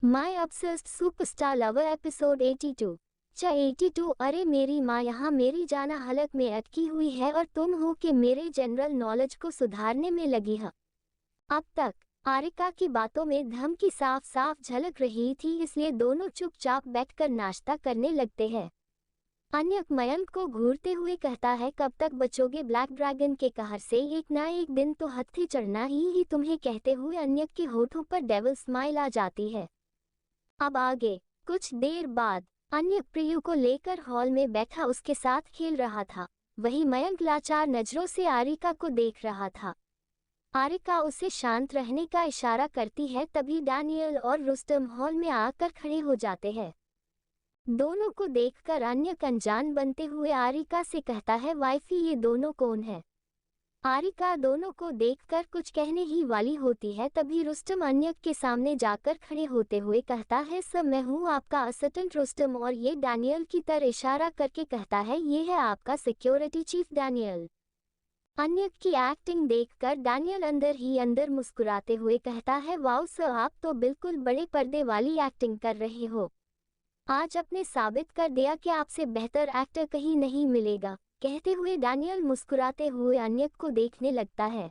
My obsessed superstar lover episode 82। 82। अरे मेरी माँ यहाँ मेरी जाना हलक में अटकी हुई है और तुम हो कि मेरे जनरल नॉलेज को सुधारने में लगी है। अब तक आरिका की बातों में धमकी साफ साफ झलक रही थी, इसलिए दोनों चुपचाप बैठकर नाश्ता करने लगते हैं। अन्यक मयंक को घूरते हुए कहता है, कब तक बचोगे ब्लैक ड्रैगन के कहर से, एक ना एक दिन तो हत्थे चढ़ना ही तुम्हें। कहते हुए अन्यक के होठों पर डेविल स्माइल आ जाती है। अब आगे कुछ देर बाद अन्य प्रियु को लेकर हॉल में बैठा उसके साथ खेल रहा था। वही मयंक लाचार नजरों से आरिका को देख रहा था। आरिका उसे शांत रहने का इशारा करती है, तभी डैनियल और रुस्तम हॉल में आकर खड़े हो जाते हैं। दोनों को देखकर अन्य अनजान बनते हुए आरिका से कहता है, वाइफी ये दोनों कौन है? आरिका दोनों को देखकर कुछ कहने ही वाली होती है, तभी रुस्तम अन्यक के सामने जाकर खड़े होते हुए कहता है, सर मैं हूँ आपका असिस्टेंट रुस्तम। और ये डैनियल की तरफ इशारा करके कहता है, ये है आपका सिक्योरिटी चीफ डैनियल। अन्यक की एक्टिंग देखकर डैनियल अंदर ही अंदर मुस्कुराते हुए कहता है, वाओ सर, आप तो बिल्कुल बड़े पर्दे वाली एक्टिंग कर रहे हो। आज आपने साबित कर दिया कि आपसे बेहतर एक्टर कहीं नहीं मिलेगा। कहते हुए डैनियल मुस्कुराते हुए अन्यक को देखने लगता है।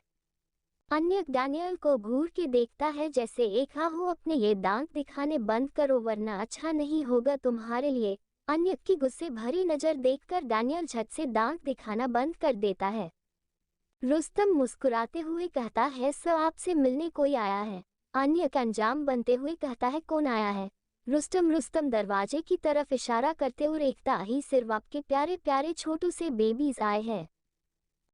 अन्यक डैनियल को घूर के देखता है, जैसे एक हो अपने ये दांत दिखाने बंद करो वरना अच्छा नहीं होगा तुम्हारे लिए। अन्यक की गुस्से भरी नजर देखकर डैनियल झट से दांत दिखाना बंद कर देता है। रुस्तम मुस्कुराते हुए कहता है, सर आपसे मिलने कोई आया है। अन्यक अंजाम बनते हुए कहता है, कौन आया है? रुस्तम दरवाजे की तरफ इशारा करते हुए देखता ही, सिर्फ आपके प्यारे प्यारे छोटू से बेबीज आए हैं।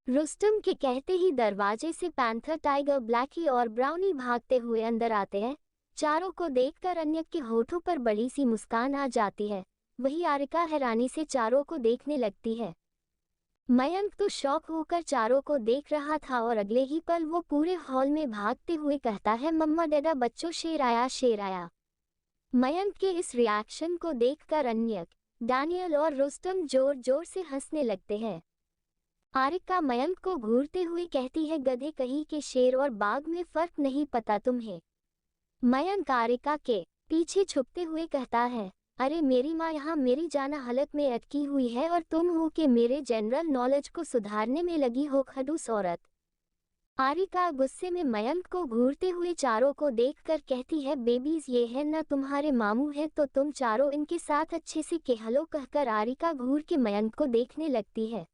रुस्तम के कहते ही दरवाजे से पैंथर, टाइगर, ब्लैकी और ब्राउनी भागते हुए अंदर आते हैं। चारों को देखकर अन्यक के होठों पर बड़ी सी मुस्कान आ जाती है। वही आरिका हैरानी से चारों को देखने लगती है। मयंक तो शौक होकर चारों को देख रहा था और अगले ही पल वो पूरे हॉल में भागते हुए कहता है, मम्मा डैडा बच्चों, शेर आया शेर आया। मयंक के इस रिएक्शन को देखकर अन्यक, डैनियल और रुस्तम जोर जोर से हंसने लगते हैं। आरिका मयंक को घूरते हुए कहती है, गधे कहीं के, शेर और बाघ में फर्क नहीं पता तुम्हें। मयंक आरिका के पीछे छुपते हुए कहता है, अरे मेरी माँ यहाँ मेरी जाना हलक में अटकी हुई है और तुम हो कि मेरे जनरल नॉलेज को सुधारने में लगी हो, खड़ूस औरत। आरिका गुस्से में मयंक को घूरते हुए चारों को देखकर कहती है, बेबीज ये है ना तुम्हारे मामू है, तो तुम चारों इनके साथ अच्छे से कहलो। कहकर आरिका घूर के मयंक को देखने लगती है।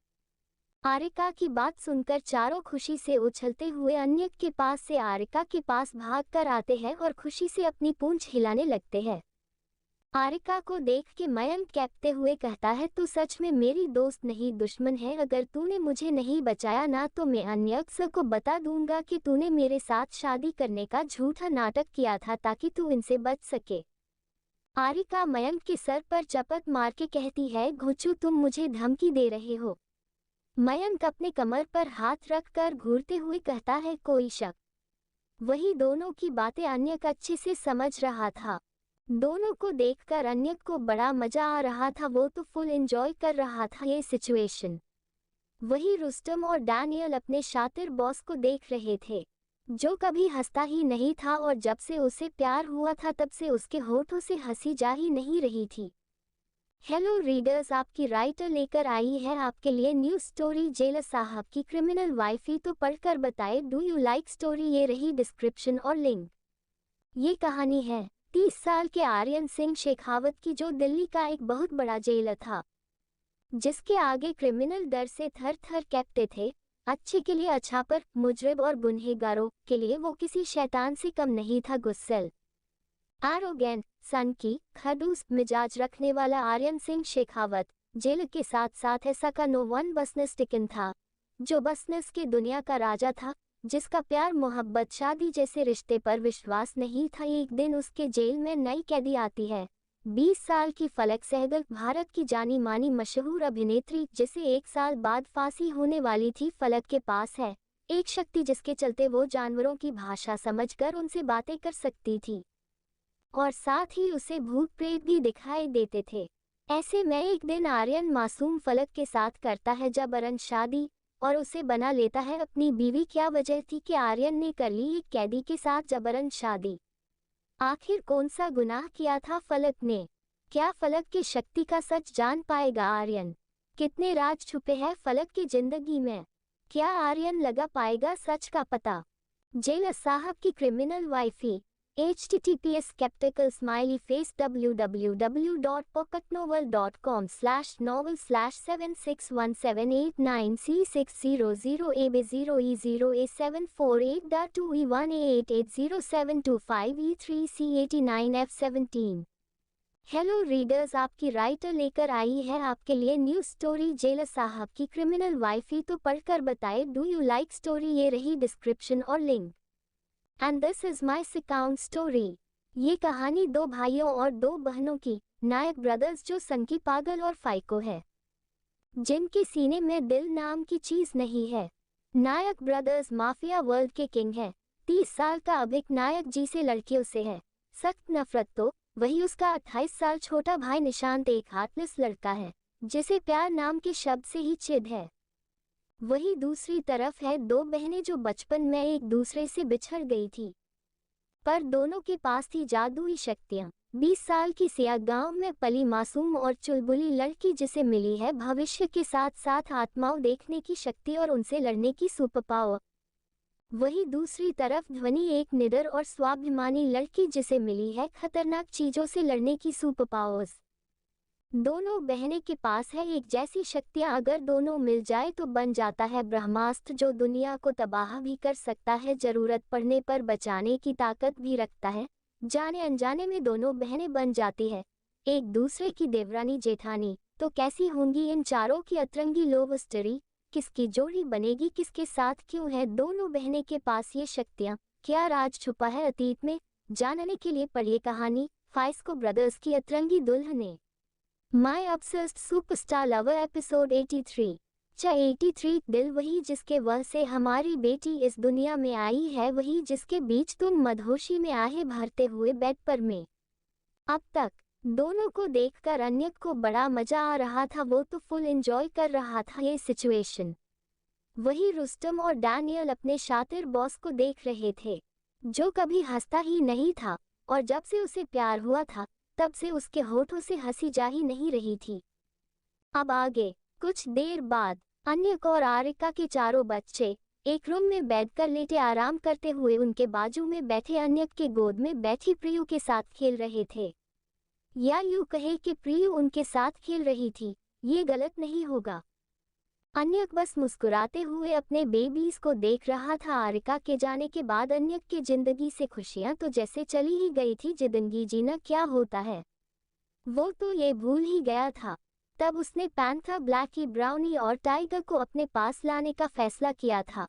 आरिका की बात सुनकर चारों खुशी से उछलते हुए अन्यक के पास से आरिका के पास भागकर आते हैं और खुशी से अपनी पूंछ हिलाने लगते हैं। आरिका को देख के मयंक कहते हुए कहता है, तू सच में मेरी दोस्त नहीं दुश्मन है। अगर तूने मुझे नहीं बचाया ना तो मैं अन्यक सर को बता दूंगा कि तूने मेरे साथ शादी करने का झूठा नाटक किया था ताकि तू इनसे बच सके। आरिका मयंक के सर पर चपत मार के कहती है, घुचू तुम मुझे धमकी दे रहे हो? मयंक अपने कमर पर हाथ रखकर घूरते हुए कहता है, कोई शक? वही दोनों की बातें अन्यक अच्छे से समझ रहा था। दोनों को देखकर अन्यक को बड़ा मजा आ रहा था, वो तो फुल एंजॉय कर रहा था ये सिचुएशन। वही रुस्तम और डैनियल अपने शातिर बॉस को देख रहे थे, जो कभी हंसता ही नहीं था और जब से उसे प्यार हुआ था तब से उसके होठों से हंसी जा ही नहीं रही थी। हेलो रीडर्स, आपकी राइटर लेकर आई है आपके लिए न्यू स्टोरी, जेलर साहब की क्रिमिनल वाइफी। तो पढ़कर बताए, डू यू लाइक स्टोरी? ये रही डिस्क्रिप्शन और लिंक। ये कहानी है 30 साल के आर्यन सिंह शेखावत की, जो दिल्ली का एक बहुत बड़ा जेलर था, जिसके आगे क्रिमिनल डर से थर थर कांपते थे। अच्छे के लिए अच्छा पर मुजरिम और गुनहगारों के लिए वो किसी शैतान से कम नहीं था। गुस्सैल, एरोगेंट, सनकी, खड़ूस मिजाज रखने वाला आर्यन सिंह शेखावत जेल के साथ साथ ऐसा का नो वन बिजनेस टिकन था, जो बिजनेस की दुनिया का राजा था, जिसका प्यार मोहब्बत शादी जैसे रिश्ते पर विश्वास नहीं था। एक दिन उसके जेल में नई कैदी आती है, 20 साल की फलक सहगल, भारत की जानी मानी मशहूर अभिनेत्री, जिसे 1 साल बाद फांसी होने वाली थी। फलक के पास है एक शक्ति जिसके चलते वो जानवरों की भाषा समझकर उनसे बातें कर सकती थी और साथ ही उसे भूत प्रेत भी दिखाई देते थे। ऐसे में एक दिन आर्यन मासूम फलक के साथ करता है जबरन शादी और उसे बना लेता है अपनी बीवी। क्या वजह थी कि आर्यन ने कर ली एक कैदी के साथ जबरन शादी? आखिर कौन सा गुनाह किया था फलक ने? क्या फलक की शक्ति का सच जान पाएगा आर्यन? कितने राज छुपे हैं फलक की जिंदगी में? क्या आर्यन लगा पाएगा सच का पता? जेलर साहब की criminal wifey. https skeptical smiley face www.pocketnovel.com/novel/761789608A0E0A748.2E1A8807253C89F17। Hello readers, आपकी राइटर लेकर आई है आपके लिए न्यूज स्टोरी जेलर साहब की क्रिमिनल वाइफी। तो पढ़कर बताए डू यू लाइक स्टोरी। ये रही डिस्क्रिप्शन और link. And this is my second story. ये कहानी दो भाइयों और दो बहनों की, नायक ब्रदर्स जो संकी पागल और फाइको है, जिनके सीने में दिल नाम की चीज नहीं है। नायक ब्रदर्स माफिया वर्ल्ड के किंग है। 30 साल का अभिक नायक जी से लड़कियों से है सख्त नफरत, तो वही उसका 28 साल छोटा भाई निशांत एक हार्टलेस लड़का है जिसे प्यार नाम के शब्द से ही चिढ़ है। वही दूसरी तरफ है दो बहनें जो बचपन में एक दूसरे से बिछड़ गई थी, पर दोनों के पास थी जादुई शक्तियां। 20 साल की सिया गांव में पली मासूम और चुलबुली लड़की जिसे मिली है भविष्य के साथ साथ आत्माओं देखने की शक्ति और उनसे लड़ने की सुपर पावर। वही दूसरी तरफ ध्वनि एक निडर और स्वाभिमानी लड़की जिसे मिली है खतरनाक चीजों से लड़ने की सुपर पावर्स। दोनों बहनें के पास है एक जैसी शक्तियां, अगर दोनों मिल जाए तो बन जाता है ब्रह्मास्त्र जो दुनिया को तबाह भी कर सकता है, जरूरत पड़ने पर बचाने की ताकत भी रखता है। जाने अनजाने में दोनों बहनें बन जाती है एक दूसरे की देवरानी जेठानी। तो कैसी होंगी इन चारों की अतरंगी लव स्टोरी? किसकी जोड़ी बनेगी, किसके साथ क्यों है दोनों बहनें के पास ये शक्तियां? क्या राज छुपा है अतीत में? जानने के लिए पढ़िए कहानी फाइस्को ब्रदर्स की अतरंगी दुल्हनें। माई ऑब्सेस्ड सुपरस्टार लवर एपिसोड 83। 83 दिल वही जिसके वह से हमारी बेटी इस दुनिया में आई है, वही जिसके बीच तुम मदहोशी में आहे भरते हुए बेड पर में। अब तक दोनों को देखकर अन्य को बड़ा मजा आ रहा था, वो तो फुल एंजॉय कर रहा था ये सिचुएशन। वही रुस्तम और डैनियल अपने शातिर बॉस को देख रहे थे जो कभी हंसता ही नहीं था, और जब से उसे प्यार हुआ था तब से उसके होठों से हंसी जा ही नहीं रही थी। अब आगे कुछ देर बाद अन्यक और आरिका के चारों बच्चे एक रूम में बैठकर लेटे आराम करते हुए उनके बाजू में बैठे अन्यक के गोद में बैठी प्रियु के साथ खेल रहे थे। या यूं कहे कि प्रियु उनके साथ खेल रही थी, ये गलत नहीं होगा। अन्यक बस मुस्कुराते हुए अपने बेबीज को देख रहा था। आरिका के जाने के बाद अन्यक की जिंदगी से खुशियां तो जैसे चली ही गई थी। जिंदगी जीना क्या होता है वो तो ये भूल ही गया था। तब उसने पैंथर, ब्लैकी, ब्राउनी और टाइगर को अपने पास लाने का फैसला किया था,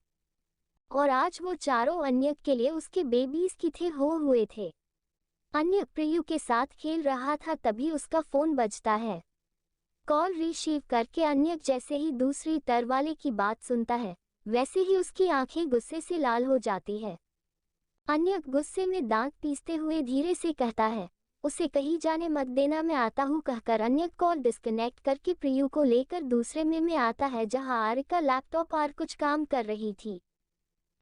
और आज वो चारों अन्यक के लिए उसके बेबीज की थे हो हुए थे। अन्यक प्रियु के साथ खेल रहा था, तभी उसका फोन बजता है। कॉल रिसीव करके अन्यक जैसे ही दूसरी तर वाले की बात सुनता है वैसे ही उसकी आंखें गुस्से से लाल हो जाती है। अन्यक गुस्से में दांत पीसते हुए धीरे से कहता है, उसे कहीं जाने मत देना, मैं आता हूँ कहकर अन्यक कॉल डिस्कनेक्ट करके प्रियु को लेकर दूसरे में आता है जहाँ आरिका लैपटॉप पर कुछ काम कर रही थी।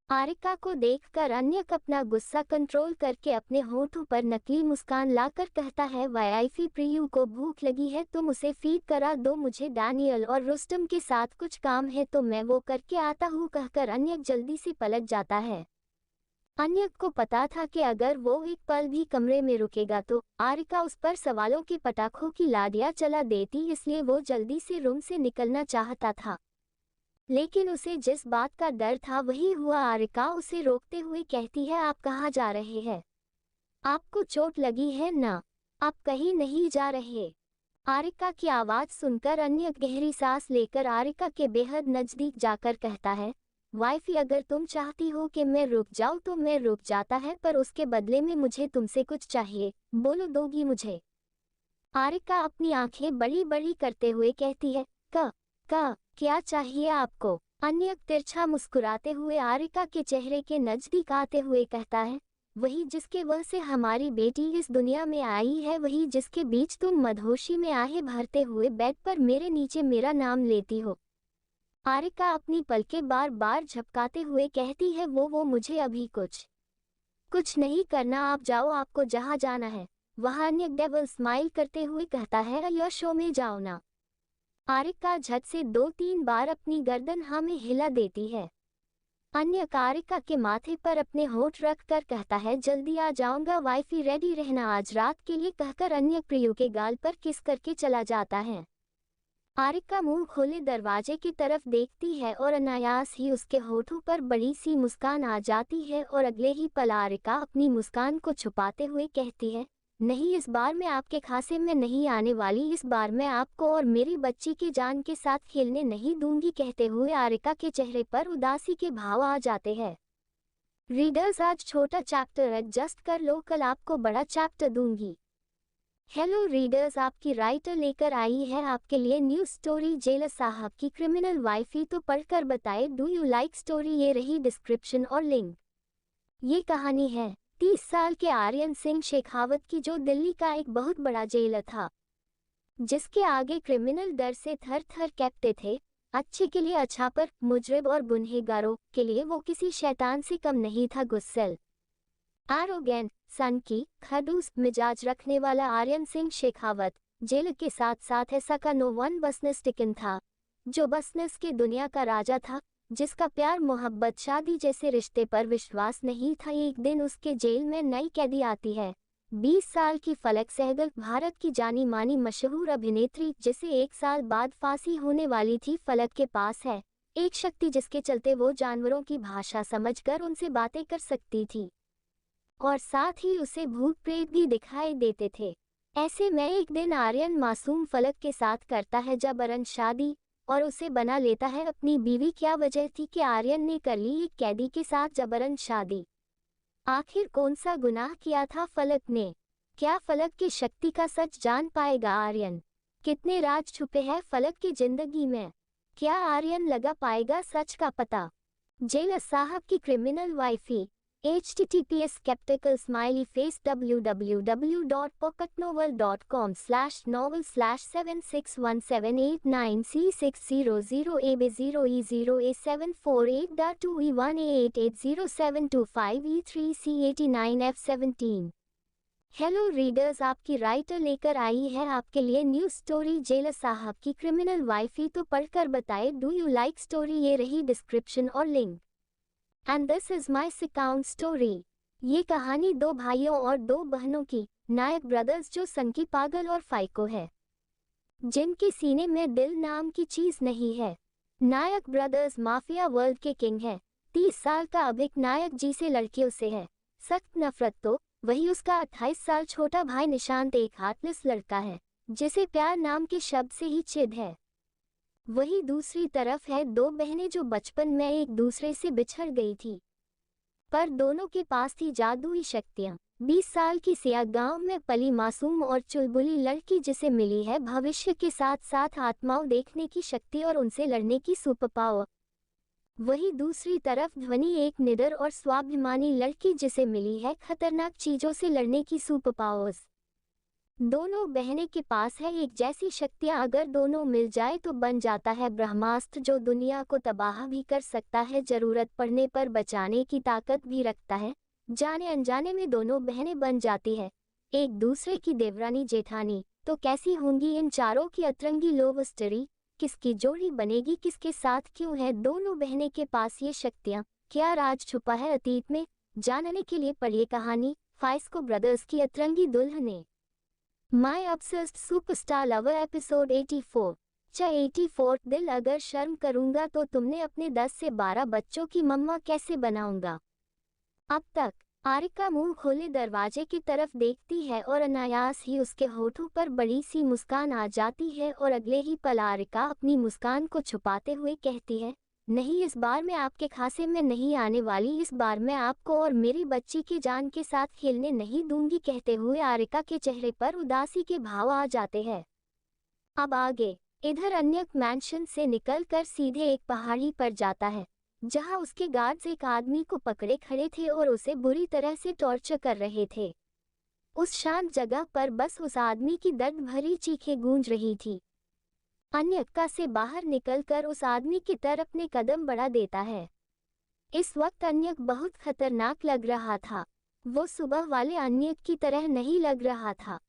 आरिका को देखकर अन्यक अपना गुस्सा कंट्रोल करके अपने होठों पर नकली मुस्कान लाकर कहता है, वाइफी प्रियु को भूख लगी है, तुम उसे फीड करा दो, मुझे डैनियल और रुस्तम के साथ कुछ काम है तो मैं वो करके आता हूँ कहकर अन्यक जल्दी से पलट जाता है। अन्यक को पता था कि अगर वो एक पल भी कमरे में रुकेगा तो आरिका उस पर सवालों के पटाखों की लाडियां चला देती, इसलिए वो जल्दी से रूम से निकलना चाहता था। लेकिन उसे जिस बात का डर था वही हुआ। आरिका उसे रोकते हुए कहती है, आप कहाँ जा रहे हैं? आपको चोट लगी है ना? आप कहीं नहीं जा रहे। आरिका की आवाज सुनकर अन्यक गहरी सांस लेकर आरिका के बेहद नजदीक जाकर कहता है, वाइफी अगर तुम चाहती हो कि मैं रुक जाऊं तो मैं रुक जाता है, पर उसके बदले में मुझे तुमसे कुछ चाहिए, बोलो दोगी मुझे? आरिका अपनी आंखें बड़ी बड़ी करते हुए कहती है, का क्या चाहिए आपको? अन्यक तिरछा मुस्कुराते हुए आरिका के चेहरे के नजदीक आते हुए कहता है, वही जिसके वह से हमारी बेटी इस दुनिया में आई है, वही जिसके बीच तुम मदहोशी में आहे भरते हुए बेड पर मेरे नीचे मेरा नाम लेती हो। आरिका अपनी पलकें बार बार झपकाते हुए कहती है, वो मुझे अभी कुछ कुछ नहीं करना, आप जाओ, आपको जहाँ जाना है वहाँ। अन्य डेविल स्माइल करते हुए कहता है, यह शो में जाओ ना। आरिका झट से 2-3 बार अपनी गर्दन हाँ में हिला देती है। अन्य आरिका के माथे पर अपने होठ रख कर कहता है, जल्दी आ जाऊंगा वाइफी, रेडी रहना आज रात के लिए, कहकर अन्य प्रियो के गाल पर किस करके चला जाता है। आरिका मुंह खोले दरवाजे की तरफ देखती है और अनायास ही उसके होठों पर बड़ी सी मुस्कान आ जाती है और अगले ही पल आरिका अपनी मुस्कान को छुपाते हुए कहती है, नहीं, इस बार मैं आपके खासे में नहीं आने वाली, इस बार मैं आपको और मेरी बच्ची की जान के साथ खेलने नहीं दूंगी। कहते हुए आरिका के चेहरे पर उदासी के भाव आ जाते हैं। रीडर्स, आज छोटा चैप्टर एडजस्ट कर लो, कल आपको बड़ा चैप्टर दूंगी। हेलो रीडर्स, आपकी राइटर लेकर आई है आपके लिए न्यू स्टोरी, जेलर साहब की क्रिमिनल वाइफी। तो पढ़कर बताए, डू यू लाइक स्टोरी? ये रही डिस्क्रिप्शन और लिंक। ये कहानी है 30 साल के आर्यन सिंह शेखावत की, जो दिल्ली का एक बहुत बड़ा जेलर था, जिसके आगे क्रिमिनल डर से थर थर कांपते थे। अच्छे के लिए अच्छा, पर मुजरिम और गुनहगारों के लिए वो किसी शैतान से कम नहीं था। गुस्सेल, एरोगेंट, सनकी, खड़ूस मिजाज रखने वाला आर्यन सिंह शेखावत जेल के साथ साथ ऐसा का नो वन बिजनेस टिकन था, जो बिजनेस के दुनिया का राजा था, जिसका प्यार मोहब्बत शादी जैसे रिश्ते पर विश्वास नहीं था। एक दिन उसके जेल में नई कैदी आती है, 20 साल की फलक सहगल, भारत की जानी मानी मशहूर अभिनेत्री, जिसे 1 साल बाद फांसी होने वाली थी। फलक के पास है एक शक्ति, जिसके चलते वो जानवरों की भाषा समझकर उनसे बातें कर सकती थी और साथ ही उसे भूत प्रेत भी दिखाई देते थे। ऐसे में एक दिन आर्यन मासूम फलक के साथ करता है जबरन शादी और उसे बना लेता है अपनी बीवी। क्या वजह थी कि आर्यन ने कर ली एक कैदी के साथ जबरन शादी? आखिर कौन सा गुनाह किया था फलक ने? क्या फलक की शक्ति का सच जान पाएगा आर्यन? कितने राज छुपे हैं फलक की जिंदगी में? क्या आर्यन लगा पाएगा सच का पता? जेलर साहब की criminal wifey. https:// www.pocketnovel.com/novel/76178960725E3C89F17। Hello readers, आपकी राइटर लेकर आई है आपके लिए न्यू स्टोरी, जेलर साहब की क्रिमिनल वाइफी। तो पढ़कर बताए, डू यू लाइक स्टोरी? ये रही डिस्क्रिप्शन और link. And this is my second story. ये कहानी 2 भाइयों और 2 बहनों की, नायक ब्रदर्स, जो संकी पागल और फाइको है, जिनके सीने में दिल नाम की चीज नहीं है। नायक ब्रदर्स माफिया वर्ल्ड के किंग है। 30 साल का अभिक नायक जी से लड़कियों से है सख्त नफरत, तो वही उसका 28 साल छोटा भाई निशांत एक हार्टलेस लड़का है, जिसे प्यार नाम के शब्द से ही चिढ़ है। वही दूसरी तरफ है 2 बहनें, जो बचपन में एक दूसरे से बिछड़ गई थी, पर दोनों के पास थी जादुई शक्तियां। 20 साल की सिया गांव में पली मासूम और चुलबुली लड़की, जिसे मिली है भविष्य के साथ साथ आत्माओं देखने की शक्ति और उनसे लड़ने की सुपर पावर। वही दूसरी तरफ ध्वनि एक निडर और स्वाभिमानी लड़की, जिसे मिली है खतरनाक चीजों से लड़ने की सुपर पावर्स। दोनों बहनें के पास है एक जैसी शक्तियां, अगर दोनों मिल जाए तो बन जाता है ब्रह्मास्त्र, जो दुनिया को तबाह भी कर सकता है, जरूरत पड़ने पर बचाने की ताकत भी रखता है। जाने अनजाने में दोनों बहनें बन जाती है एक दूसरे की देवरानी जेठानी। तो कैसी होंगी इन चारों की अतरंगी लव स्टोरी? किसकी जोड़ी बनेगी, किसके साथ क्यों है दोनों बहनें के पास ये शक्तियां? क्या राज छुपा है अतीत में? जानने के लिए पढ़िए कहानी फाइस्को ब्रदर्स की अतरंगी दुल्हनें। माई ऑब्सेस्ड सुपरस्टार लवर एपिसोड 84। 84 दिल, अगर शर्म करूंगा तो तुमने अपने 10 से 12 बच्चों की मम्मा कैसे बनाऊंगा? अब तक आरिका मुंह खोले दरवाजे की तरफ देखती है और अनायास ही उसके होठों पर बड़ी सी मुस्कान आ जाती है और अगले ही पल आरिका अपनी मुस्कान को छुपाते हुए कहती है, नहीं, इस बार मैं आपके खासे में नहीं आने वाली, इस बार मैं आपको और मेरी बच्ची की जान के साथ खेलने नहीं दूंगी। कहते हुए आरिका के चेहरे पर उदासी के भाव आ जाते हैं। अब आगे इधर अन्यक मैंशन से निकलकर सीधे एक पहाड़ी पर जाता है, जहां उसके गार्ड्स एक आदमी को पकड़े खड़े थे और उसे बुरी तरह से टॉर्चर कर रहे थे। उस शांत जगह पर बस उस आदमी की दर्द भरी चीखें गूंज रही थी। अन्यक्का से बाहर निकलकर उस आदमी की तरफ अपने कदम बढ़ा देता है। इस वक्त अन्यक बहुत खतरनाक लग रहा था। वो सुबह वाले अन्य की तरह नहीं लग रहा था।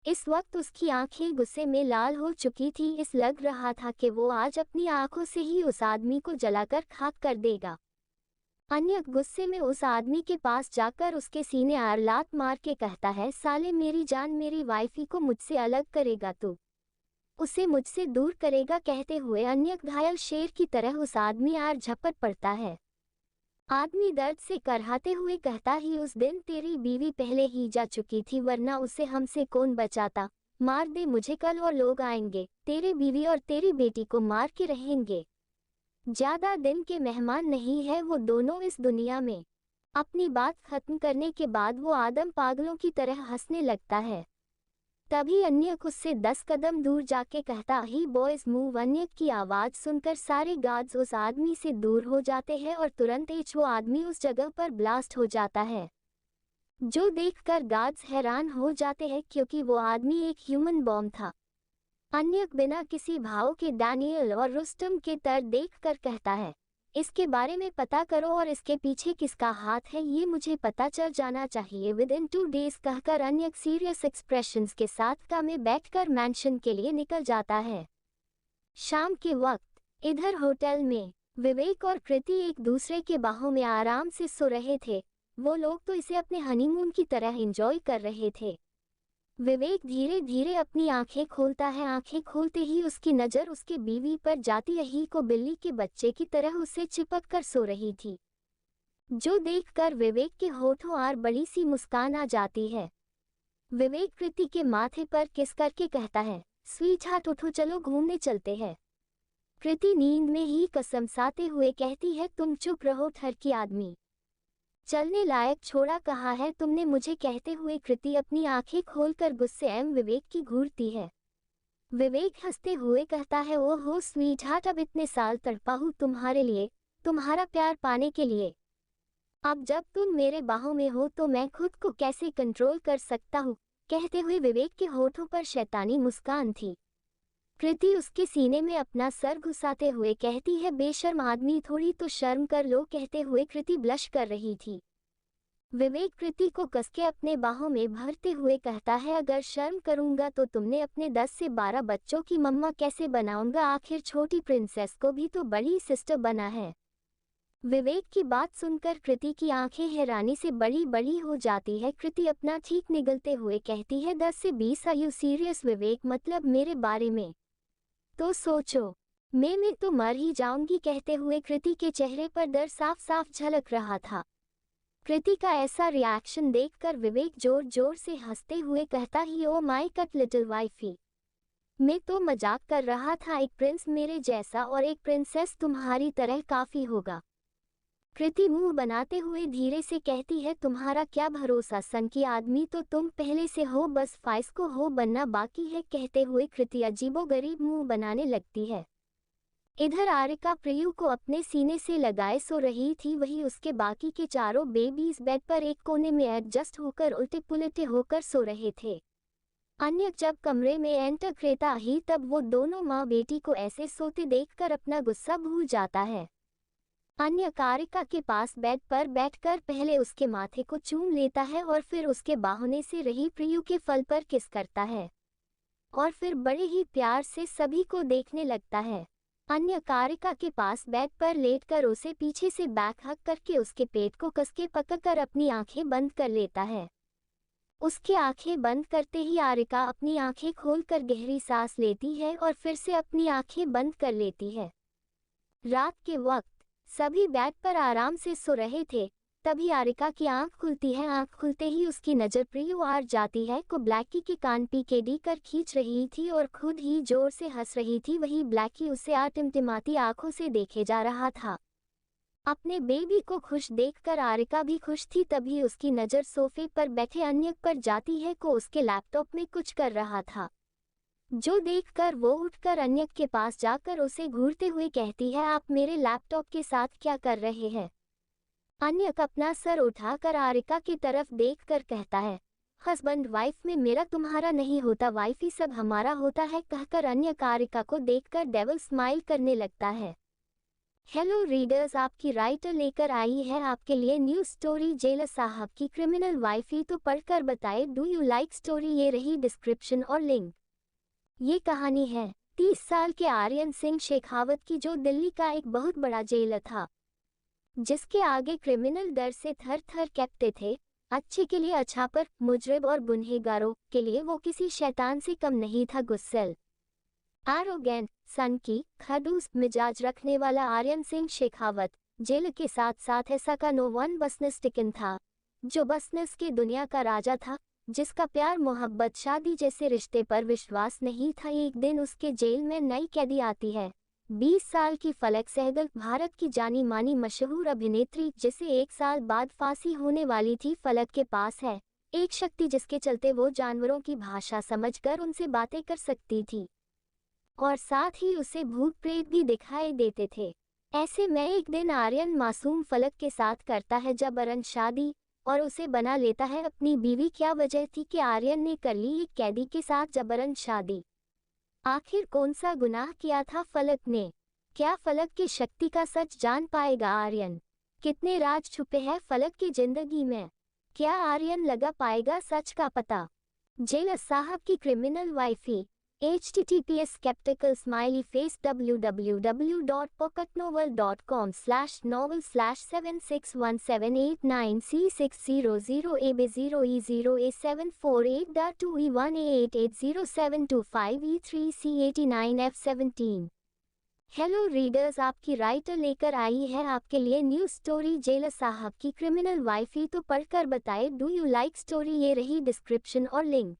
इस वक्त उसकी आंखें गुस्से में लाल हो चुकी थी। इस लग रहा था कि वो आज अपनी आंखों से ही उस आदमी को जलाकर खाक कर देगा। अन्य गुस्से में उस आदमी के पास जाकर उसके सीने आर लात मार के कहता है, साले मेरी जान, मेरी वाइफी को मुझसे अलग करेगा तू, उसे मुझसे दूर करेगा। कहते हुए अन्य घायल शेर की तरह उस आदमी आर झपट पड़ता है। आदमी दर्द से करहाते हुए कहता ही, उस दिन तेरी बीवी पहले ही जा चुकी थी, वरना उसे हमसे कौन बचाता। मार दे मुझे, कल और लोग आएंगे, तेरी बीवी और तेरी बेटी को मार के रहेंगे। ज्यादा दिन के मेहमान नहीं है वो दोनों इस दुनिया में। अपनी बात खत्म करने के बाद वो आदम पागलों की तरह हंसने लगता है। तभी अन्य उससे 10 कदम दूर जाके कहता ही, बॉयज मूव। अन्य की आवाज सुनकर सारे गार्ड्स उस आदमी से दूर हो जाते हैं और तुरंत वो आदमी उस जगह पर ब्लास्ट हो जाता है, जो देखकर गार्ड्स हैरान हो जाते हैं क्योंकि वो आदमी एक ह्यूमन बॉम्ब था। अन्य बिना किसी भाव के डैनियल और रुस्तम के तर देखकर कहता है, इसके बारे में पता करो और इसके पीछे किसका हाथ है ये मुझे पता चल जाना चाहिए। विद इन 2 days कहकर अन्य सीरियस एक्सप्रेशंस के साथ कार में बैठकर मैंशन के लिए निकल जाता है। शाम के वक्त इधर होटल में विवेक और कृति एक दूसरे के बाहों में आराम से सो रहे थे। वो लोग तो इसे अपने हनीमून की तरह एंजॉय कर रहे थे। विवेक धीरे धीरे अपनी आंखें खोलता है। आंखें खोलते ही उसकी नज़र उसके बीवी पर जाती रही को बिल्ली के बच्चे की तरह उसे चिपक कर सो रही थी, जो देखकर विवेक के होठों आर बड़ी सी मुस्कान आ जाती है। विवेक कृति के माथे पर किस करके कहता है, स्वीट हार्ट उठो चलो घूमने चलते हैं। कृति नींद में ही कसमसाते हुए कहती है, तुम चुप रहो ठरकी आदमी, चलने लायक छोड़ा कहा है तुमने मुझे। कहते हुए कृति अपनी आंखें खोलकर गुस्से विवेक की घूरती है। विवेक हंसते हुए कहता है, ओहो स्वीट हार्ट, अब इतने साल तड़पा हूँ तुम्हारे लिए, तुम्हारा प्यार पाने के लिए। अब जब तुम मेरे बाहों में हो तो मैं खुद को कैसे कंट्रोल कर सकता हूँ। कहते हुए विवेक के होठों पर शैतानी मुस्कान थी। कृति उसके सीने में अपना सर घुसाते हुए कहती है, बेशर्म आदमी थोड़ी तो शर्म कर लो। कहते हुए कृति ब्लश कर रही थी। विवेक कृति को कसके अपने बाहों में भरते हुए कहता है, अगर शर्म करूंगा तो तुमने अपने 10 से 12 बच्चों की मम्मा कैसे बनाऊंगा। आखिर छोटी प्रिंसेस को भी तो बड़ी सिस्टर बना है। विवेक की बात सुनकर कृति की आंखें हैरानी से बड़ी बड़ी हो जाती है। कृति अपना ठीक निगलते हुए कहती है, 10 से 20? आर यू सीरियस विवेक, मतलब मेरे बारे में तो सोचो, मैं तो मर ही जाऊंगी। कहते हुए कृति के चेहरे पर डर साफ साफ झलक रहा था। कृति का ऐसा रिएक्शन देखकर विवेक जोर जोर से हंसते हुए कहता ही, oh my cute little wifey, मैं तो मजाक कर रहा था। एक प्रिंस मेरे जैसा और एक प्रिंसेस तुम्हारी तरह काफी होगा। कृति मुंह बनाते हुए धीरे से कहती है, तुम्हारा क्या भरोसा, सन की आदमी तो तुम पहले से हो, बस फाइस को हो बनना बाकी है। कहते हुए कृति अजीबोगरीब मुंह बनाने लगती है। इधर आरिका प्रियु को अपने सीने से लगाए सो रही थी। वही उसके बाकी के चारों बेबीज बेड पर एक कोने में एडजस्ट होकर उल्टे पुलटे होकर सो रहे थे। अन्य जब कमरे में एंटर करता ही तब वो दोनों माँ बेटी को ऐसे सोते देखकर अपना गुस्सा भूल जाता है। अन्य कारिका के पास बेड पर बैठकर पहले उसके माथे को चूम लेता है और फिर उसके बाहों से रही प्रियु के फल पर किस करता है और फिर बड़े ही प्यार से सभी को देखने लगता है। अन्य कारिका के पास बेड पर लेटकर उसे पीछे से बैक हक करके उसके पेट को कसके पकड़कर अपनी आंखें बंद कर लेता है। उसकी आंखें बंद करते ही आरिका अपनी आंखें खोलकर गहरी सांस लेती है और फिर से अपनी आंखें बंद कर लेती है। रात के वक्त सभी बेड पर आराम से सो रहे थे। तभी आरिका की आंख खुलती है। आंख खुलते ही उसकी नज़र प्रियु आर जाती है को ब्लैकी के कान पीकेडी कर खींच रही थी और खुद ही जोर से हंस रही थी। वही ब्लैकी उसे टिमटिमाती आंखों से देखे जा रहा था। अपने बेबी को खुश देखकर आरिका भी खुश थी। तभी उसकी नज़र सोफे पर बैठे अन्य पर जाती है को उसके लैपटॉप में कुछ कर रहा था, जो देखकर वो उठकर अन्य के पास जाकर उसे घूरते हुए कहती है, आप मेरे लैपटॉप के साथ क्या कर रहे हैं। अन्य अपना सर उठाकर आरिका की तरफ देखकर कहता है, हस्बैंड वाइफ में मेरा तुम्हारा नहीं होता, वाइफ ही सब हमारा होता है। कहकर अन्य आरिका को देखकर डेविल स्माइल करने लगता है। हेलो रीडर्स, आपकी राइटर लेकर आई है आपके लिए न्यू स्टोरी जेलर साहब की क्रिमिनल वाइफ। ही तो पढ़कर बताए, डू यू लाइक स्टोरी। ये रही डिस्क्रिप्शन और लिंक। ये कहानी है 30 साल के आर्यन सिंह शेखावत की, जो दिल्ली का एक बहुत बड़ा जेलर था, जिसके आगे क्रिमिनल डर से थर थर कांपते थे। अच्छे के लिए अच्छा, पर मुजरिम और गुनहगारों के लिए वो किसी शैतान से कम नहीं था। गुस्सेल, एरोगेंट, सनकी, खड़ूस मिजाज रखने वाला आर्यन सिंह शेखावत जेल के साथ साथ ऐसा का नो वन बिजनेस टिकन था, जो बिजनेस की दुनिया का राजा था, जिसका प्यार मोहब्बत शादी जैसे रिश्ते पर विश्वास नहीं था। एक दिन उसके जेल में नई कैदी आती है, 20 साल की फलक सहगल, भारत की जानी मानी मशहूर अभिनेत्री, जिसे 1 साल बाद फांसी होने वाली थी। फलक के पास है एक शक्ति, जिसके चलते वो जानवरों की भाषा समझकर उनसे बातें कर सकती थी, और साथ ही उसे भूत प्रेत भी दिखाई देते थे। ऐसे में एक दिन आर्यन मासूम फलक के साथ करता है जबरन शादी, और उसे बना लेता है अपनी बीवी। क्या वजह थी कि आर्यन ने कर ली एक कैदी के साथ जबरन शादी? आखिर कौन सा गुनाह किया था फलक ने? क्या फलक की शक्ति का सच जान पाएगा आर्यन? कितने राज छुपे हैं फलक की जिंदगी में? क्या आर्यन लगा पाएगा सच का पता? जेलर साहब की criminal wifey. https://smileyface www.pocketnovel.com/novel/76178960725E3C89F17। Hello readers, आपकी राइटर लेकर आई है आपके लिए न्यू स्टोरी जेलर साहब की क्रिमिनल वाइफी। तो पढ़कर बताए, डू यू लाइक स्टोरी। ये रही डिस्क्रिप्शन और link.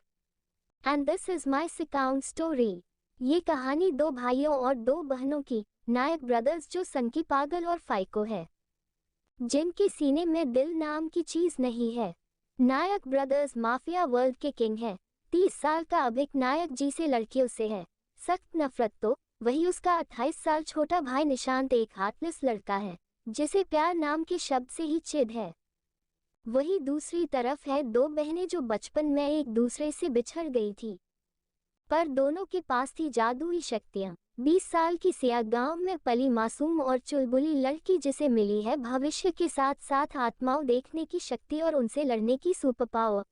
And this is my second story. ये कहानी 2 भाइयों और 2 बहनों की, नायक ब्रदर्स, जो सनकी, पागल और फाइको है, जिनके सीने में दिल नाम की चीज नहीं है। नायक ब्रदर्स माफिया वर्ल्ड के किंग है। 30 साल का अब एक नायक जी से लड़कियों से है सख्त नफरत, तो वही उसका 28 साल छोटा भाई निशांत एक हार्टलेस लड़का है, जिसे प्यार नाम के शब्द से ही चिढ़ है। वही दूसरी तरफ है 2 बहनें, जो बचपन में एक दूसरे से बिछड़ गई थी, पर दोनों के पास थी जादुई शक्तियां। 20 साल की सिया गांव में पली मासूम और चुलबुली लड़की, जिसे मिली है भविष्य के साथ साथ आत्माओं देखने की शक्ति और उनसे लड़ने की सुपर पावर।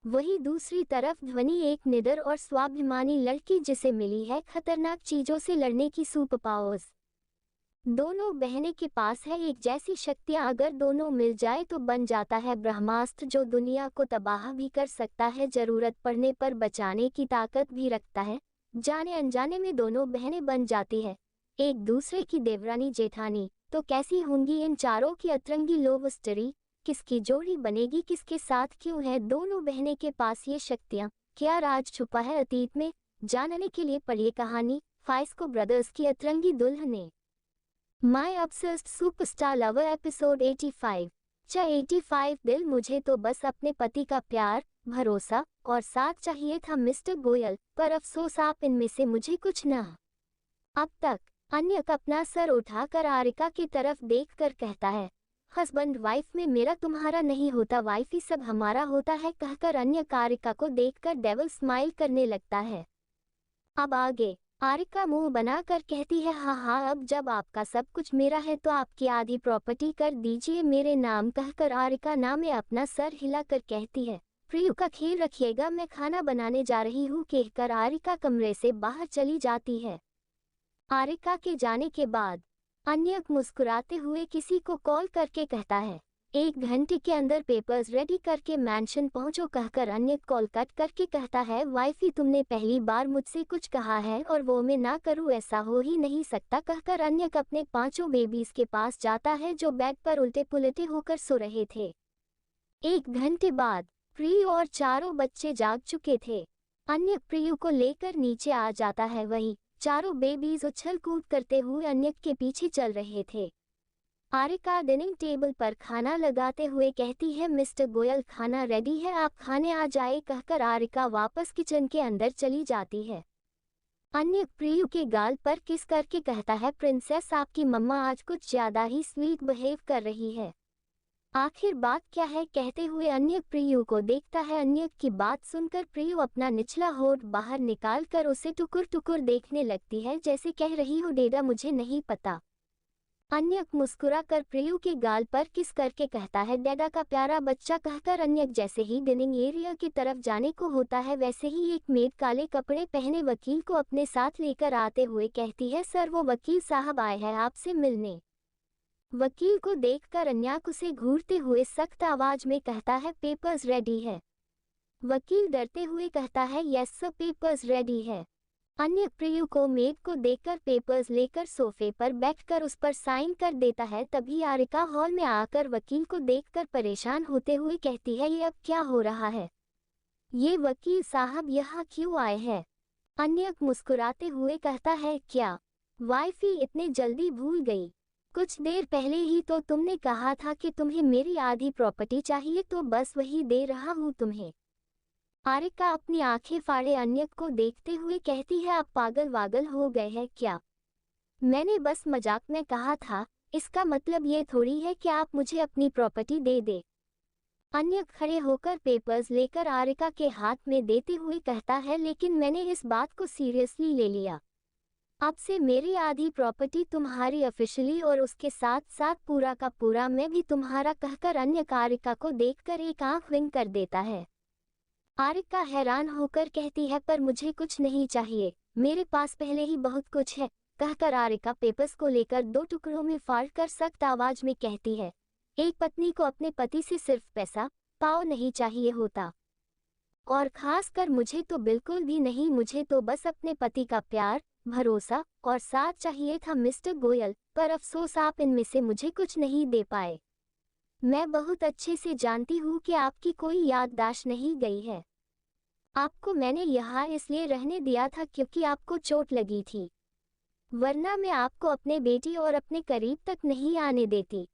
वही दूसरी तरफ ध्वनि, एक निडर और स्वाभिमानी लड़की, जिसे मिली है खतरनाक चीजों से लड़ने की सुपर पावर्स। दोनों बहनें के पास है एक जैसी शक्तियां, अगर दोनों मिल जाए तो बन जाता है ब्रह्मास्त्र, जो दुनिया को तबाह भी कर सकता है, जरूरत पड़ने पर बचाने की ताकत भी रखता है। जाने अनजाने में दोनों बहनें बन जाती है एक दूसरे की देवरानी जेठानी। तो कैसी होंगी इन चारों की अतरंगी लव स्टोरी? किसकी जोड़ी बनेगी, किसके साथ क्यों है दोनों बहनें के पास ये शक्तियां? क्या राज छुपा है अतीत में? जानने के लिए पढ़िए कहानी फाइस्को ब्रदर्स की अतरंगी दुल्हनें। माई ऑब्सेस्ड सुपरस्टार लवर एपिसोड 85। 85 दिल, मुझे तो बस अपने पति का प्यार, भरोसा और साथ चाहिए था मिस्टर गोयल, पर अफसोस आप इनमें से मुझे कुछ न। अब तक अन्यक अपना सर उठाकर आरिका की तरफ देखकर कहता है, हस्बैंड वाइफ में मेरा तुम्हारा नहीं होता, वाइफ ही सब हमारा होता है, कहकर अन्य आरिका को देखकर डेविल स्माइल करने लगता है। अब आगे आरिका मुंह बनाकर कहती है, हाँ हाँ, अब जब आपका सब कुछ मेरा है तो आपकी आधी प्रॉपर्टी कर दीजिए मेरे नाम, कहकर आरिका ना में अपना सर हिलाकर कहती है, प्रियु का ख्याल रखिएगा, मैं खाना बनाने जा रही हूँ, कहकर आरिका कमरे से बाहर चली जाती है। आरिका के जाने के बाद अन्यक मुस्कुराते हुए किसी को कॉल करके कहता है, 1 घंटे के अंदर पेपर्स रेडी करके मैंशन पहुंचो, कहकर अन्य कॉल कट करके कहता है, वाइफी तुमने पहली बार मुझसे कुछ कहा है और वो मैं ना करूं, ऐसा हो ही नहीं सकता, कहकर अन्य अपने 5 बेबीज के पास जाता है, जो बेड पर उल्टे पुलटे होकर सो रहे थे। 1 घंटे बाद प्रियु और चारों बच्चे जाग चुके थे। अन्य प्रियु को लेकर नीचे आ जाता है, वही चारों बेबीज उछल कूद करते हुए अन्य के पीछे चल रहे थे। आरिका डाइनिंग टेबल पर खाना लगाते हुए कहती है, मिस्टर गोयल खाना रेडी है, आप खाने आ जाए, कहकर आरिका वापस किचन के अंदर चली जाती है। अन्य प्रियु के गाल पर किस करके कहता है, प्रिंसेस आपकी मम्मा आज कुछ ज्यादा ही स्वीट बिहेव कर रही है। आखिर बात क्या है, कहते हुए अन्य प्रियु को देखता है। अन्य की बात सुनकर प्रियु अपना निचला होठ बाहर निकाल कर उसे टुकुर टुकुर देखने लगती है, जैसे कह रही हो, डेडा मुझे नहीं पता। अन्यक मुस्कुराकर प्रियु के गाल पर किस करके कहता है, डैडा का प्यारा बच्चा कहकर अन्यक जैसे ही डिनिंग एरिया की तरफ जाने को होता है वैसे ही एक मेड काले कपड़े पहने वकील को अपने साथ लेकर आते हुए कहती है, सर वो वकील साहब आए हैं आपसे मिलने। वकील को देखकर अन्यक उसे घूरते हुए सख्त आवाज में कहता है, पेपर्स रेडी है। वकील डरते हुए कहता है, यस सर पेपर्स रेडी है। अन्य प्रियु को मेड को देखकर पेपर्स लेकर सोफे पर बैठकर उस पर साइन कर देता है। तभी आरिका हॉल में आकर वकील को देखकर परेशान होते हुए कहती है, ये अब क्या हो रहा है? ये वकील साहब यहाँ क्यों आए हैं? अन्य मुस्कुराते हुए कहता है, क्या वाइफी इतने जल्दी भूल गई? कुछ देर पहले ही तो तुमने कहा था कि तुम्हें मेरी आधी प्रॉपर्टी चाहिए, तो बस वही दे रहा हूँ तुम्हें। आरिका अपनी आंखें फाड़े अन्यक को देखते हुए कहती है, आप पागल वागल हो गए हैं क्या? मैंने बस मजाक में कहा था, इसका मतलब ये थोड़ी है कि आप मुझे अपनी प्रॉपर्टी दे दे। अन्यक खड़े होकर पेपर्स लेकर आरिका के हाथ में देते हुए कहता है, लेकिन मैंने इस बात को सीरियसली ले लिया। अब से मेरी आधी प्रॉपर्टी तुम्हारी ऑफिशियली, और उसके साथ साथ पूरा का पूरा मैं भी तुम्हारा कहकर अन्यक आरिका को देखकर एक आंख विंग कर देता है। आरिका हैरान होकर कहती है, पर मुझे कुछ नहीं चाहिए, मेरे पास पहले ही बहुत कुछ है। कहकर आरिका पेपर्स को लेकर 2 टुकड़ों में फाड़कर सख्त आवाज में कहती है, एक पत्नी को अपने पति से सिर्फ पैसा पाव नहीं चाहिए होता, और खासकर मुझे तो बिल्कुल भी नहीं। मुझे तो बस अपने पति का प्यार, भरोसा और साथ चाहिए था मिस्टर गोयल, पर अफसोस आप इनमें से मुझे कुछ नहीं दे पाए। मैं बहुत अच्छे से जानती हूँ कि आपकी कोई याददाश्त नहीं गई है। आपको मैंने यहाँ इसलिए रहने दिया था क्योंकि आपको चोट लगी थी, वरना मैं आपको अपने बेटी और अपने करीब तक नहीं आने देती।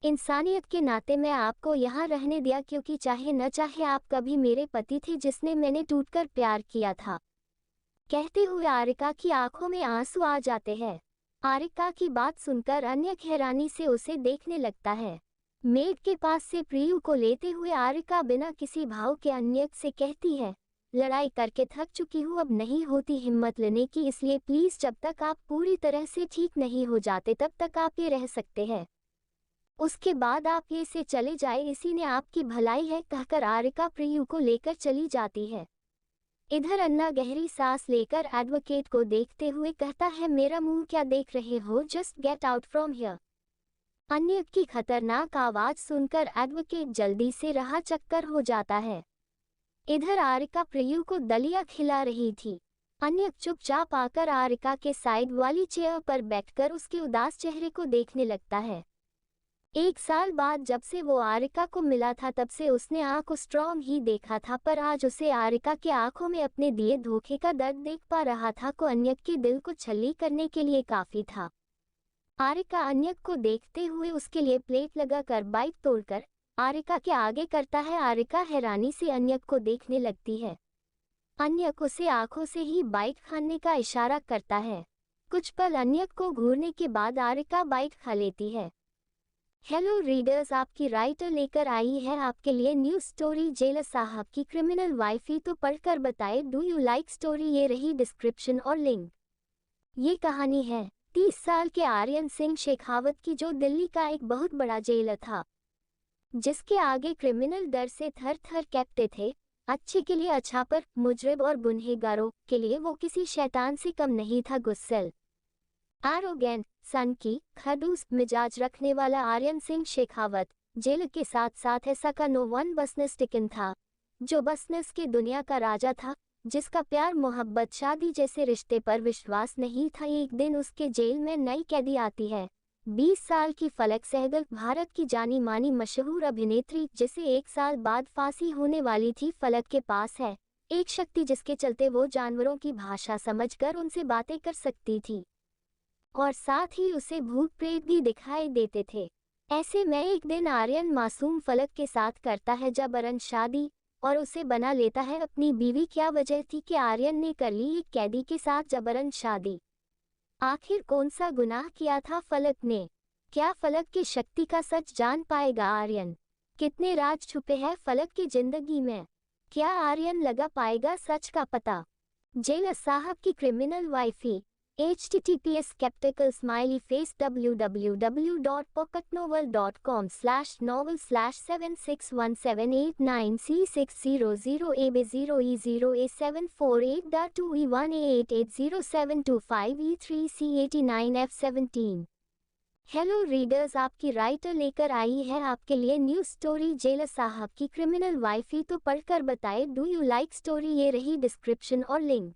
इंसानियत के नाते मैं आपको यहाँ रहने दिया क्योंकि चाहे न चाहे आप कभी मेरे पति थे जिसने मैंने टूटकर प्यार किया था। कहते हुए आरिका की आंखों में आंसू आ जाते हैं। आरिका की बात सुनकर अन्यक हैरानी से उसे देखने लगता है। मेड के पास से प्रियु को लेते हुए आरिका बिना किसी भाव के अन्यक से कहती है, लड़ाई करके थक चुकी हूँ, अब नहीं होती हिम्मत लेने की, इसलिए प्लीज जब तक आप पूरी तरह से ठीक नहीं हो जाते तब तक आप ये रह सकते हैं, उसके बाद आप ये से चले जाए, इसी ने आपकी भलाई है। कहकर आरिका प्रियु को लेकर चली जाती है। इधर अन्ना गहरी सांस लेकर एडवोकेट को देखते हुए कहता है, मेरा मुंह क्या देख रहे हो, just get out from here. अन्य की खतरनाक आवाज सुनकर एडवोकेट जल्दी से राह चक्कर हो जाता है। इधर आरिका प्रियु को दलिया खिला रही थी। अन्य चुपचाप आकर आरिका के साइड वाली चेयर पर बैठकर उसके उदास चेहरे को देखने लगता है। 1 साल बाद जब से वो आरिका को मिला था तब से उसने आंख स्ट्रॉन्ग ही देखा था, पर आज उसे आरिका की आंखों में अपने दिए धोखे का दर्द देख पा रहा था, को अन्यक के दिल को छल्ली करने के लिए काफी था। आरिका अन्यक को देखते हुए उसके लिए प्लेट लगाकर बाइट तोड़कर आरिका के आगे करता है। आरिका हैरानी से अन्यक को देखने लगती है। अन्यक उसे आंखों से ही बाइट खाने का इशारा करता है। कुछ पल अन्यक को घूरने के बाद आरिका बाइट खा लेती है। हेलो रीडर्स, आपकी राइटर लेकर आई है आपके लिए न्यू स्टोरी, जेलर साहब की क्रिमिनल वाइफी तो पढ़कर बताए डू यू लाइक स्टोरी। ये रही डिस्क्रिप्शन और लिंक। ये कहानी है 30 साल के आर्यन सिंह शेखावत की, जो दिल्ली का एक बहुत बड़ा जेलर था, जिसके आगे क्रिमिनल डर से थर थर कांपते थे। अच्छे के लिए अच्छा, पर मुजरिम और गुनहगारों के लिए वो किसी शैतान से कम नहीं था। गुस्सेल, एरोगेंट, सनकी, खड़ूस मिजाज रखने वाला आर्यन सिंह शेखावत जेल के साथ साथ ऐसा का नो वन बसनेस टिकन था, जो बसनेस के दुनिया का राजा था, जिसका प्यार मोहब्बत शादी जैसे रिश्ते पर विश्वास नहीं था। एक दिन उसके जेल में नई कैदी आती है, 20 साल की फलक सहगल, भारत की जानी मानी मशहूर अभिनेत्री, जिसे 1 साल बाद फांसी होने वाली थी। फलक के पास है एक शक्ति जिसके चलते वो जानवरों की भाषा समझकर उनसे बातें कर सकती थी, और साथ ही उसे भूत प्रेत भी दिखाई देते थे। ऐसे में एक दिन आर्यन मासूम फलक के साथ करता है जबरन शादी, और उसे बना लेता है अपनी बीवी। क्या वजह थी कि आर्यन ने कर ली एक कैदी के साथ जबरन शादी? आखिर कौन सा गुनाह किया था फलक ने? क्या फलक की शक्ति का सच जान पाएगा आर्यन? कितने राज छुपे हैं फलक की जिंदगी में? क्या आर्यन लगा पाएगा सच का पता? जेलर साहब की criminal wifey https skeptical smiley face www.pocketnovel.com/9/61789C608AB0E0A748.2E1A8807258E3C89F17। Hello readers, आपकी राइटर लेकर आई है आपके लिए न्यू स्टोरी जेलर साहब की क्रिमिनल वाइफी। तो पढ़कर बताए, डू यू लाइक स्टोरी? ये रही डिस्क्रिप्शन और link.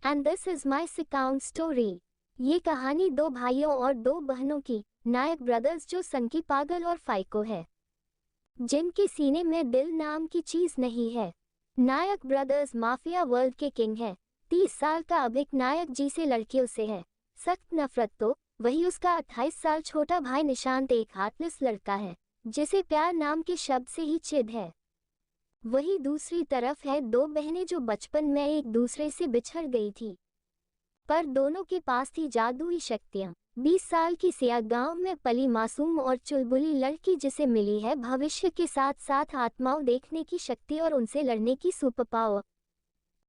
And this is my second story. ये कहानी दो भाइयों और दो बहनों की, नायक ब्रदर्स, जो संकी पागल और फाइको है, जिनके सीने में दिल नाम की चीज नहीं है। नायक ब्रदर्स माफिया वर्ल्ड के किंग है। 30 साल का अभिक नायक जी से लड़कियों से है सख्त नफरत, तो वही उसका 28 साल छोटा भाई निशांत एक हार्टलेस लड़का है जिसे प्यार नाम के शब्द से ही चिढ़ है। वही दूसरी तरफ है दो बहनें जो बचपन में एक दूसरे से बिछड़ गई थी, पर दोनों के पास थी जादुई शक्तियां। 20 साल की सिया गांव में पली मासूम और चुलबुली लड़की जिसे मिली है भविष्य के साथ साथ आत्माओं देखने की शक्ति और उनसे लड़ने की सुपर पावर।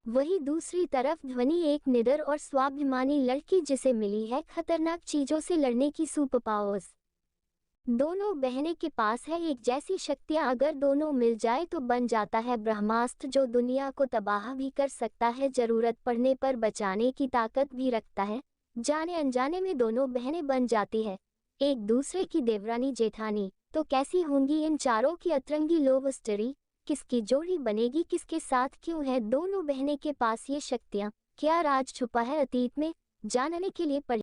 वही दूसरी तरफ ध्वनि एक निडर और स्वाभिमानी लड़की जिसे मिली है खतरनाक चीजों से लड़ने की सुपर पावर्स। दोनों बहनें के पास है एक जैसी शक्तियां, अगर दोनों मिल जाए तो बन जाता है ब्रह्मास्त्र जो दुनिया को तबाह भी कर सकता है, जरूरत पड़ने पर बचाने की ताकत भी रखता है। जाने अनजाने में दोनों बहनें बन जाती है एक दूसरे की देवरानी जेठानी। तो कैसी होंगी इन चारों की अतरंगी लव स्टोरी? किसकी जोड़ी बनेगी, किसके साथ क्यों है दोनों बहनें के पास ये शक्तियां? क्या राज छुपा है अतीत में? जानने के लिए